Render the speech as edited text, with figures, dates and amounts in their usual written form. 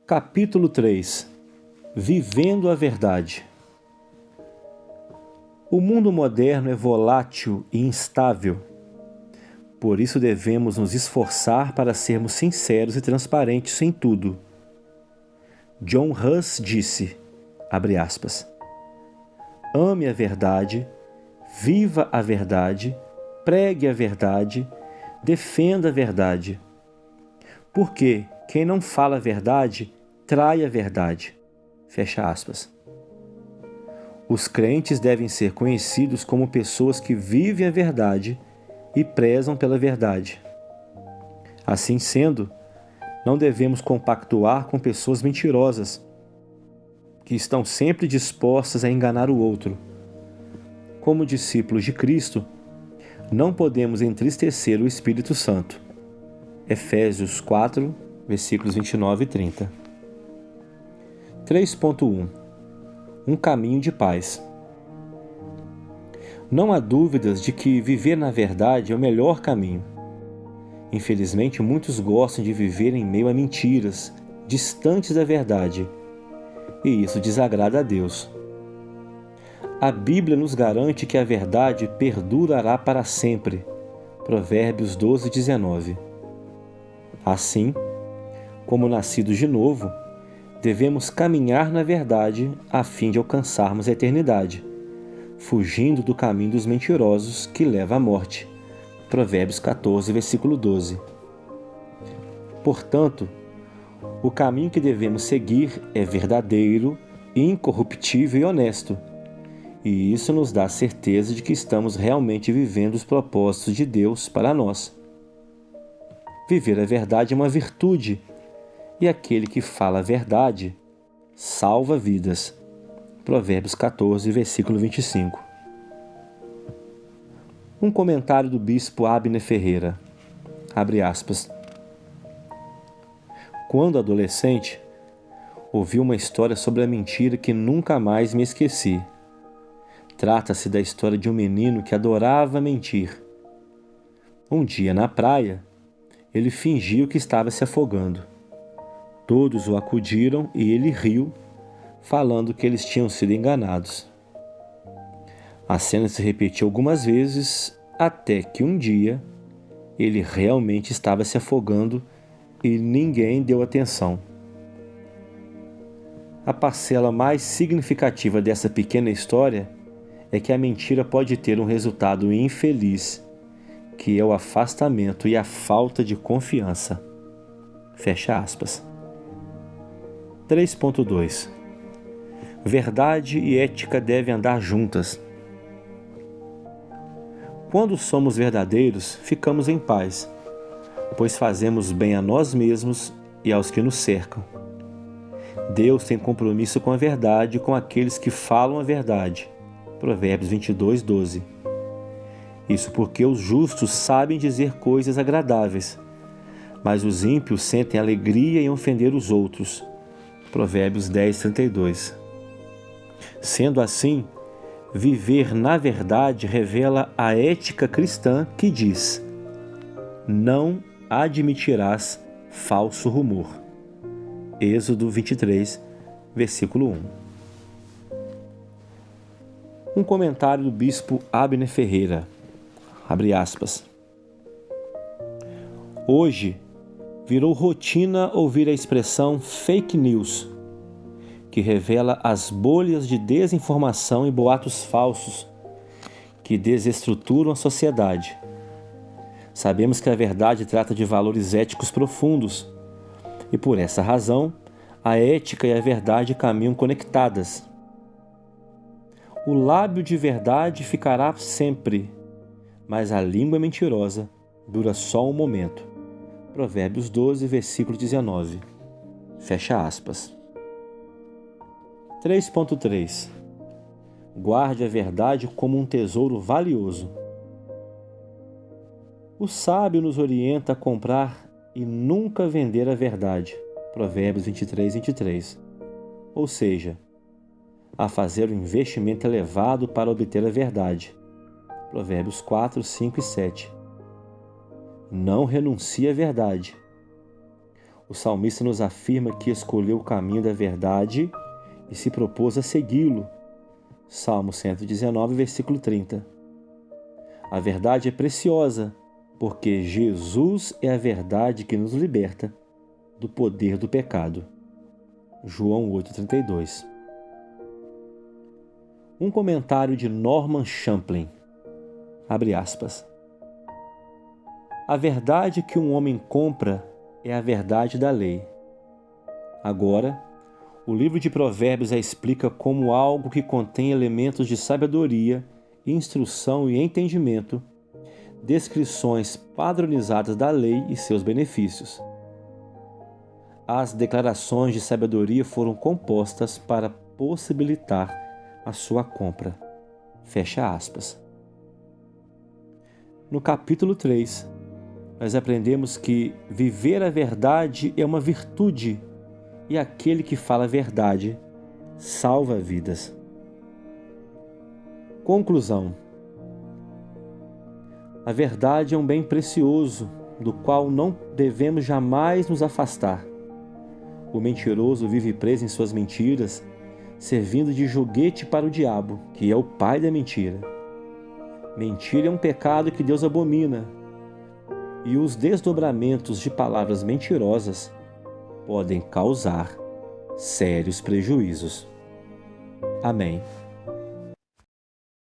Capítulo 3. Vivendo a verdade. O mundo moderno é volátil e instável. Por isso devemos nos esforçar para sermos sinceros e transparentes em tudo. John Huss disse, abre aspas, ame a verdade, viva a verdade, pregue a verdade, defenda a verdade. Porque quem não fala a verdade, trai a verdade. Fecha aspas. Os crentes devem ser conhecidos como pessoas que vivem a verdade e prezam pela verdade. Assim sendo, não devemos compactuar com pessoas mentirosas, que estão sempre dispostas a enganar o outro. Como discípulos de Cristo, não podemos entristecer o Espírito Santo. Efésios 4, versículos 29 e 30. 3.1. Um caminho de paz. Não há dúvidas de que viver na verdade é o melhor caminho. Infelizmente, muitos gostam de viver em meio a mentiras, distantes da verdade, e isso desagrada a Deus. A Bíblia nos garante que a verdade perdurará para sempre. Provérbios 12, 19. Assim, como nascidos de novo, devemos caminhar na verdade a fim de alcançarmos a eternidade, fugindo do caminho dos mentirosos que leva à morte. Provérbios 14, versículo 12. Portanto, o caminho que devemos seguir é verdadeiro, incorruptível e honesto, e isso nos dá a certeza de que estamos realmente vivendo os propósitos de Deus para nós. Viver a verdade é uma virtude, e aquele que fala a verdade salva vidas. Provérbios 14, versículo 25. Um comentário do bispo Abner Ferreira. Abre aspas. Quando adolescente, ouvi uma história sobre a mentira que nunca mais me esqueci. Trata-se da história de um menino que adorava mentir. Um dia na praia, ele fingiu que estava se afogando. Todos o acudiram e ele riu, falando que eles tinham sido enganados. A cena se repetiu algumas vezes, até que um dia ele realmente estava se afogando e ninguém deu atenção. A parcela mais significativa dessa pequena história é que a mentira pode ter um resultado infeliz, que é o afastamento e a falta de confiança. Fecha aspas. 3.2. Verdade e ética devem andar juntas. Quando somos verdadeiros, ficamos em paz, pois fazemos bem a nós mesmos e aos que nos cercam. Deus tem compromisso com a verdade e com aqueles que falam a verdade. Provérbios 22, 12. Isso porque os justos sabem dizer coisas agradáveis, mas os ímpios sentem alegria em ofender os outros. Provérbios 10, 32. Sendo assim, viver na verdade revela a ética cristã que diz: não admitirás falso rumor. Êxodo 23, versículo 1. Um comentário do bispo Abner Ferreira. Abre aspas. Hoje, virou rotina ouvir a expressão fake news, que revela as bolhas de desinformação e boatos falsos que desestruturam a sociedade. Sabemos que a verdade trata de valores éticos profundos, e por essa razão, a ética e a verdade caminham conectadas. O lábio de verdade ficará sempre, mas a língua mentirosa dura só um momento. Provérbios 12, versículo 19. Fecha aspas. 3.3. Guarde a verdade como um tesouro valioso. O sábio nos orienta a comprar e nunca vender a verdade. Provérbios 23, 23. Ou seja, a fazer um investimento elevado para obter a verdade. Provérbios 4, 5 e 7. Não renuncie à verdade. O salmista nos afirma que escolheu o caminho da verdade e se propôs a segui-lo. Salmo 119, versículo 30. A verdade é preciosa, porque Jesus é a verdade que nos liberta do poder do pecado. João 8,32. Um comentário de Norman Champlin, abre aspas. A verdade que um homem compra é a verdade da lei. Agora, o livro de Provérbios a explica como algo que contém elementos de sabedoria, instrução e entendimento, descrições padronizadas da lei e seus benefícios. As declarações de sabedoria foram compostas para possibilitar a sua compra. Fecha aspas. No capítulo 3, nós aprendemos que viver a verdade é uma virtude e aquele que fala a verdade salva vidas. Conclusão. A verdade é um bem precioso, do qual não devemos jamais nos afastar. O mentiroso vive preso em suas mentiras, servindo de joguete para o diabo, que é o pai da mentira. Mentira é um pecado que Deus abomina, e os desdobramentos de palavras mentirosas podem causar sérios prejuízos. Amém.